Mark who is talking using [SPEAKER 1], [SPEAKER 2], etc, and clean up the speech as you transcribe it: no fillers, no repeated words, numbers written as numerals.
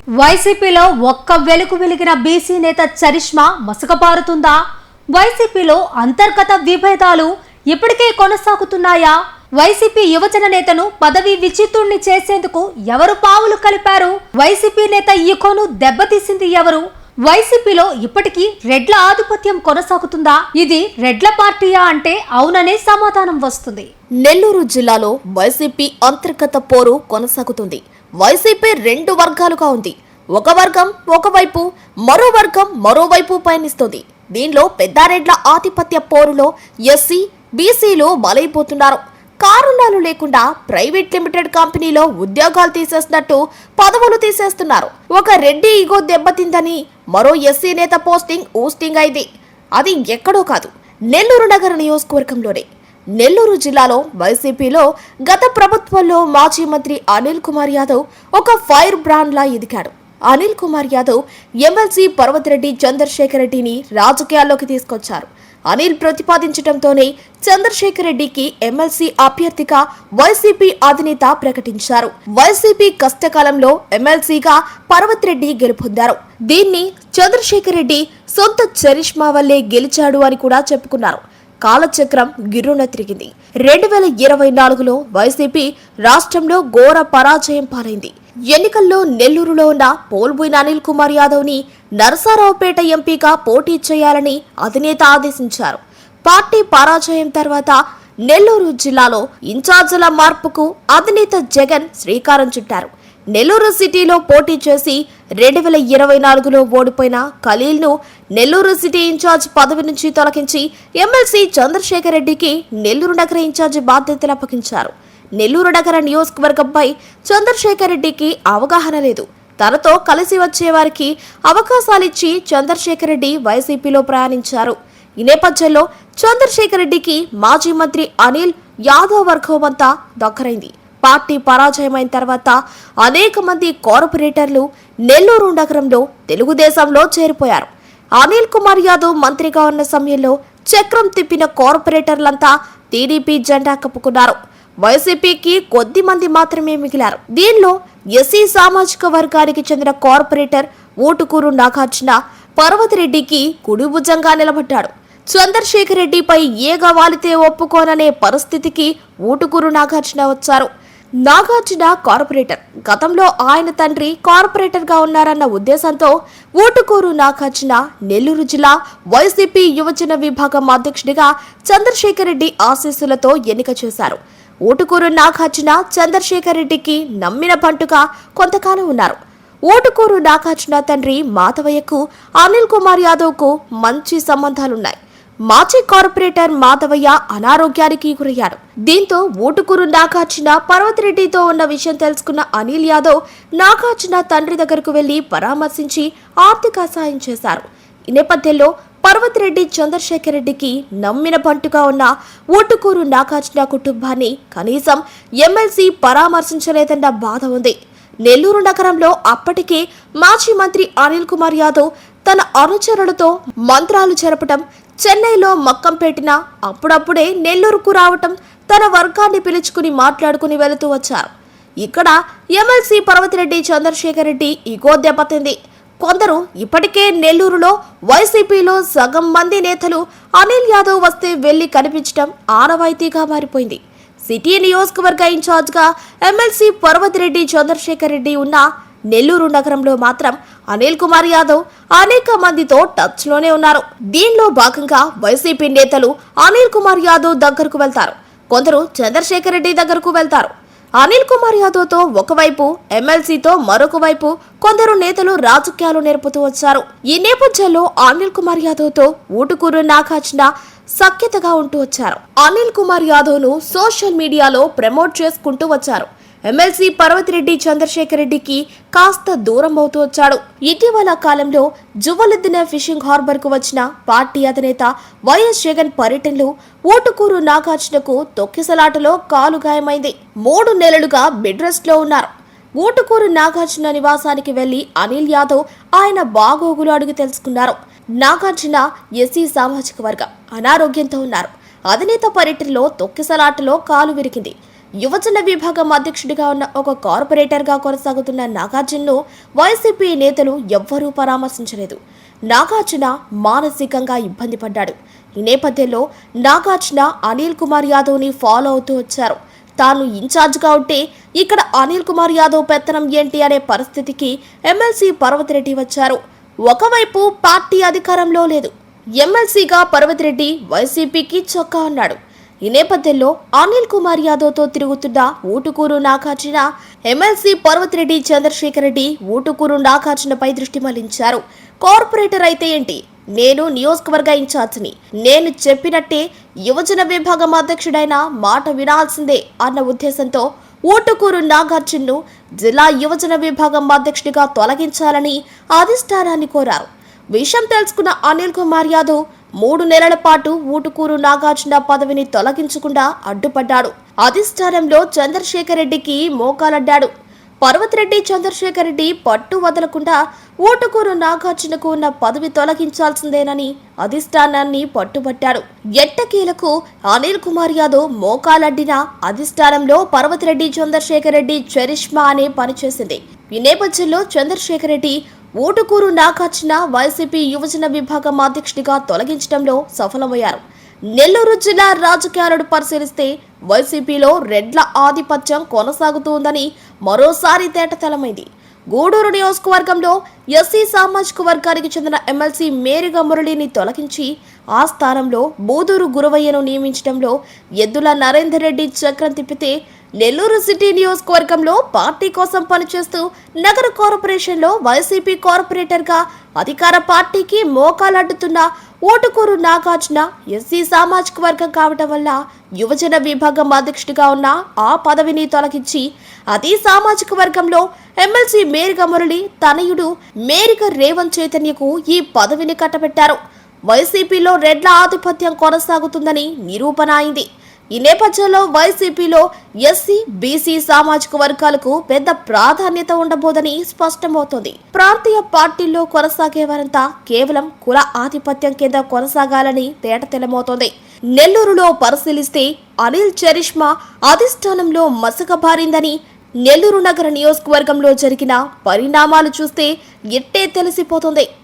[SPEAKER 1] వైసీపీలో ఒక్క వెలుగు వెలిగిన బీసీ నేత చరిష్మా మసకబారుతుందా? వైసీపీలో అంతర్గత విభేదాలు ఇప్పటికే కొనసాగుతున్నాయా? వైసీపీ యువజన నేతను పదవి విచిత్రుణ్ణి చేసేందుకు ఎవరు పావులు కలిపారు? వైసీపీ నేత ఈకోను దెబ్బతీసింది ఎవరు? వైసీపీలో ఇప్పటికీ రెడ్ల ఆధిపత్యం కొనసాగుతుందా? ఇది రెడ్ల పార్టీయా అంటే అవుననే సమాధానం వస్తుంది.
[SPEAKER 2] నెల్లూరు జిల్లాలో వైసీపీ అంతర్గత పోరు కొనసాగుతుంది. వైసీపీ రెండు వర్గాలుగా ఉంది. ఒక వర్గం ఒకవైపు, మరో వర్గం మరోవైపు పయనిస్తుంది. దీనిలో పెద్దారెడ్ల ఆధిపత్య పోరులో ఎస్సీ, బీసీలు బలైపోతున్నారు. కారణాలు లేకుండా ప్రైవేట్ లిమిటెడ్ కంపెనీలో ఉద్యోగాలు తీసేసినట్టు పదవులు తీసేస్తున్నారు. ఒక రెడ్డి ఈగో దెబ్బతిందని మరో ఎస్సీ నేత పోస్టింగ్ ఊస్టింగ్ అయింది. అది ఎక్కడో కాదు, నెల్లూరు నగర నియోజకవర్గంలోనే. నెల్లూరు జిల్లాలో వైసీపీలో గత ప్రభుత్వంలో మాజీ మంత్రి అనిల్ కుమార్ యాదవ్ ఒక ఫైర్ బ్రాండ్ లా ఎదిగాడు. అనిల్ కుమార్ యాదవ్ ఎమ్మెల్సీ పర్వతిరెడ్డి చంద్రశేఖర్ రెడ్డిని రాజకీయాల్లోకి తీసుకొచ్చారు. అనిల్ ప్రతిపాదించడంతోనే చంద్రశేఖర్ రెడ్డికి ఎమ్మెల్సీ అభ్యర్థిగా వైసీపీ అధినేత ప్రకటించారు. వైసీపీ కష్టకాలంలో ఎమ్మెల్సీగా పర్వతిరెడ్డి గెలుపొందారు. దీన్ని చంద్రశేఖర్ రెడ్డి సొంత చరిష్మా వల్లే గెలిచాడు అని కూడా చెప్పుకున్నారు. కాలచక్రం గిర్రున తిరిగింది. 2024లో వైసీపీ రాష్ట్రంలో ఘోర పరాజయం పాలైంది. ఎన్నికల్లో నెల్లూరులో ఉన్న పోల్బోయిన అనిల్ కుమార్ యాదవ్ ని నరసరావుపేట ఎంపీగా పోటీ చేయాలని అధినేత ఆదేశించారు. పార్టీ పరాజయం తర్వాత నెల్లూరు జిల్లాలో ఇన్ఛార్జీల మార్పుకు అధినేత జగన్ శ్రీకారం చుట్టారు. నెల్లూరు సిటీలో పోటీ చేసి 2024లో ఓడిపోయిన ఖలీల్ను నెల్లూరు సిటీ ఇన్ఛార్జ్ పదవి నుంచి తొలగించి ఎమ్మెల్సీ చంద్రశేఖర్ రెడ్డికి నెల్లూరు నగర ఇన్ఛార్జ్ బాధ్యతలు అప్పగించారు. నెల్లూరు నగర నియోజకవర్గంపై చంద్రశేఖర్ రెడ్డికి అవగాహన లేదు. తనతో కలిసి వచ్చే వారికి అవకాశాలిచ్చి చంద్రశేఖర్ రెడ్డి వైసీపీలో ప్రయాణించారు. ఈ నేపథ్యంలో చంద్రశేఖర్ రెడ్డికి మాజీ మంత్రి అనిల్ యాదవ్ వర్గం అంతా దక్కరైంది. పార్టీ పరాజయమైన తర్వాత అనేక మంది కార్పొరేటర్లు నెల్లూరు నగరంలో తెలుగుదేశంలో చేరిపోయారు. అనిల్ కుమార్ యాదవ్ మంత్రిగా ఉన్న సమయంలో చక్రం తిప్పిన కార్పొరేటర్లంతా టీడీపీ జెండా కప్పుకున్నారు. వైసీపీకి కొద్ది మంది మాత్రమే మిగిలారు. దీనిలో ఎస్సీ సామాజిక వర్గానికి చెందిన కార్పొరేటర్ ఊటుకూరు నాగార్జున పర్వతిరెడ్డికి కుడిభుజంగా నిలబడ్డాడు. చంద్రశేఖర్ రెడ్డిపై ఏగా వాలితే ఒప్పుకోననే పరిస్థితికి ఊటుకూరు నాగార్జున వచ్చారు. నాగార్జున కార్పొరేటర్, గతంలో ఆయన తండ్రి కార్పొరేటర్ గా ఉన్నారన్న ఉద్దేశంతో ఊటుకూరు నాగార్జున నెల్లూరు జిల్లా వైసీపీ యువజన విభాగం అధ్యక్షుడిగా చంద్రశేఖర్ రెడ్డి ఆశీస్సులతో ఎన్నిక చేశారు. ఊటుకూరు నాగార్జున చంద్రశేఖర్ రెడ్డికి నమ్మిన బంటుగా కొంతకాలం ఉన్నారు. ఊటుకూరు నాగార్జున తండ్రి మాధవయ్యకు అనిల్ కుమార్ యాదవ్ కు మంచి సంబంధాలున్నాయి. మాజీ కార్పొరేటర్ మాధవయ్య అనారోగ్యానికి గురయ్యాడు. దీంతో ఊటుకూరు నాగార్జున పర్వతిరెడ్డితో ఉన్న విషయం తెలుసుకున్న అనిల్ యాదవ్ నాగార్జున తండ్రి దగ్గరకు వెళ్లి పరామర్శించి ఆర్థిక సాయం చేశారు. ఈ నేపథ్యంలో పర్వతిరెడ్డి చంద్రశేఖర్ రెడ్డికి నమ్మిన బంటుగా ఉన్న ఊటుకూరు నాగార్జున కుటుంబాన్ని కనీసం ఎమ్మెల్సీ పరామర్శించలేదన్న బాధ ఉంది. నెల్లూరు నగరంలో అప్పటికే మాజీ మంత్రి అనిల్ కుమార్ యాదవ్ తన అనుచరులతో మంత్రాలు జరపటం, చెన్నైలో మక్కం పెట్టినా అప్పుడప్పుడే నెల్లూరుకు రావటం, తన వర్గాన్ని పిలుచుకుని మాట్లాడుకుని వెళుతూ వచ్చారు. ఇక్కడ ఎమ్మెల్సీ పర్వతిరెడ్డి చంద్రశేఖర్ రెడ్డి ఇగో దెబ్బతింది. కొందరు ఇప్పటికే నెల్లూరులో వైసీపీలో సగం మంది నేతలు అనిల్ యాదవ్ వస్తే వెళ్లి కనిపించడం ఆనవాయితీగా మారిపోయింది. సిటీ నియోజకవర్గ ఇన్ఛార్జ్గా ఎమ్మెల్సీ పర్వతిరెడ్డి చంద్రశేఖర్ రెడ్డి ఉన్న నెల్లూరు నగరంలో మాత్రం అనిల్ కుమార్ యాదవ్ అనేక మందితో టచ్ లోనే ఉన్నారు. దీనిలో భాగంగా వైసీపీ నేతలు అనిల్ కుమార్ యాదవ్ దగ్గరకు వెళ్తారు, కొందరు చంద్రశేఖర్ రెడ్డి దగ్గరకు వెళ్తారు. అనిల్ కుమార్ యాదవ్ తో ఒకవైపు, ఎమ్మెల్సీతో మరొక వైపు కొందరు నేతలు రాజకీయాలు నేర్పుతూ వచ్చారు. ఈ నేపథ్యంలో అనిల్ కుమార్ యాదవ్ తో ఊటుకూరు నాగార్జున సఖ్యతగా ఉంటూ వచ్చారు. అనిల్ కుమార్ యాదవ్ ను సోషల్ మీడియాలో ప్రమోట్ చేసుకుంటూ వచ్చారు. ఎమ్మెల్సీ పర్వతిరెడ్డి చంద్రశేఖర్ రెడ్డికి కాస్త దూరం అవుతూ వచ్చాడు. ఇటీవల కాలంలో జువ్వలెద్దిన ఫిషింగ్ హార్బర్ కు వచ్చిన పార్టీ అధినేత వైఎస్ జగన్ పర్యటనలో ఊటుకూరు నాగార్జునకు తొక్కిసలాటలో కాలు గాయమైంది. 3 నెలలుగా బెడ్ రెస్ట్ లో ఉన్నారు. ఊటుకూరు నాగార్జున నివాసానికి వెళ్లి అనిల్ యాదవ్ ఆయన బాగోగులు అడిగి తెలుసుకున్నారు. నాగార్జున ఎస్సీ సామాజిక వర్గం, అనారోగ్యంతో ఉన్నారు. అధినేత పర్యటనలో తొక్కిసలాటలో కాలు విరిగింది. యువజన విభాగం అధ్యక్షుడిగా ఉన్న ఒక కార్పొరేటర్గా కొనసాగుతున్న నాగార్జునను వైసీపీ నేతలు ఎవ్వరూ పరామర్శించలేదు. నాగార్జున మానసికంగా ఇబ్బంది పడ్డాడు. ఈ నేపథ్యంలో నాగార్జున అనిల్ కుమార్ యాదవ్ని ఫాలో అవుతూ వచ్చారు. తాను ఇన్ఛార్జ్గా ఉంటే ఇక్కడ అనిల్ కుమార్ యాదవ్ పెత్తనం ఏంటి అనే పరిస్థితికి ఎమ్మెల్సీ పర్వతిరెడ్డి వచ్చారు. ఒకవైపు పార్టీ అధికారంలో లేదు. ఎమ్మెల్సీగా పర్వతిరెడ్డి వైసీపీకి చొక్కా అన్నాడు. ఈ నేపథ్యంలో అనిల్ కుమార్ యాదవ్తో తిరుగుతున్న ఊటుకూరు నాగార్జున ఎమ్మెల్సీ పర్వతిరెడ్డి చంద్రశేఖర్ రెడ్డి ఊటుకూరు నాగార్జునపై దృష్టి మళ్లించారు. కార్పొరేటర్ అయితే ఏంటి, నేను నియోజకవర్గ ఇన్ఛార్జిని, నేను చెప్పినట్టే యువజన విభాగం అధ్యక్షుడైన మాట వినాల్సిందే అన్న ఉద్దేశంతో ఊటుకూరు నాగార్జునను జిల్లా యువజన విభాగం అధ్యక్షుడిగా తొలగించాలని అధిష్టానాన్ని కోరారు. విషయం తెలుసుకున్న అనిల్ కుమార్ యాదవ్ 3 నెలల పాటు ఊటుకూరు నాగార్జున పదవిని తొలగించకుండా అడ్డుపడ్డాడు. అధిష్టానంలో చంద్రశేఖర్ రెడ్డికి మోకాలడ్డాడు. పర్వతిరెడ్డి చంద్రశేఖర్ రెడ్డి పట్టు వదలకుండా ఊటుకూరు నాగార్జునకు ఉన్న పదవి తొలగించాల్సిందేనని అధిష్టానాన్ని పట్టుబట్టాడు. ఎట్టకేలకు అనిల్ కుమార్ యాదవ్ మోకాలడ్డిన అధిష్టానంలో పర్వతిరెడ్డి చంద్రశేఖర్ రెడ్డి చరిష్మా అనే పనిచేసింది. ఈ నేపథ్యంలో చంద్రశేఖర్ రెడ్డి ఊటుకూరు నాగార్జున వైసీపీ యువజన విభాగం అధ్యక్షుడిగా తొలగించడంలో సఫలమయ్యారు. నెల్లూరు జిల్లా రాజకీయాలను పరిశీలిస్తే వైసీపీలో రెడ్ల ఆధిపత్యం కొనసాగుతోందని మరోసారి తేటతెల్లమైంది. గూడూరు నియోజకవర్గంలో ఎస్సీ సామాజిక వర్గానికి చెందిన ఎమ్మెల్సీ మేరిగ మురళిని తొలగించి ఆ స్థానంలో బూదూరు గురవయ్యను నియమించడంలో ఎద్దుల నరేందర్ రెడ్డి చక్రం తిప్పితే, నెల్లూరు సిటీ నియోజకవర్గంలో పార్టీ కోసం పనిచేస్తూ నగర కార్పొరేషన్లో వైసీపీ కార్పొరేటర్గా అధికార పార్టీకి మోకాలడ్డుతున్న ఊటుకూరు నాగార్జున ఎస్సీ సామాజిక వర్గం కావడం వల్ల యువజన విభాగం అధ్యక్షుడిగా ఉన్న ఆ పదవిని తొలగించి అదే సామాజిక వర్గంలో ఎమ్మెల్సీ మేరిగ మురళి తనయుడు మేరిగ రేవంత్ చైతన్యకు ఈ పదవిని కట్టబెట్టారు. వైసీపీలో రెడ్ల ఆధిపత్యం కొనసాగుతుందని నిరూపణ అయింది. ఈ నేపథ్యంలో వైసీపీలో ఎస్సీ, బీసీ సామాజిక వర్గాలకు పెద్ద ప్రాధాన్యత ఉండబోదని స్పష్టమవుతోంది. ప్రాంతీయ పార్టీల్లో కొనసాగే వారంతా కేవలం కుల ఆధిపత్యం కింద కొనసాగాలని తేటతెల్లమవుతోంది. నెల్లూరులో పరిశీలిస్తే అనిల్ చరిష్మా అధిష్టానంలో మసకబారిందని, నెల్లూరు నగర నియోజకవర్గంలో జరిగిన పరిణామాలు చూస్తే ఇట్టే తెలిసిపోతుంది.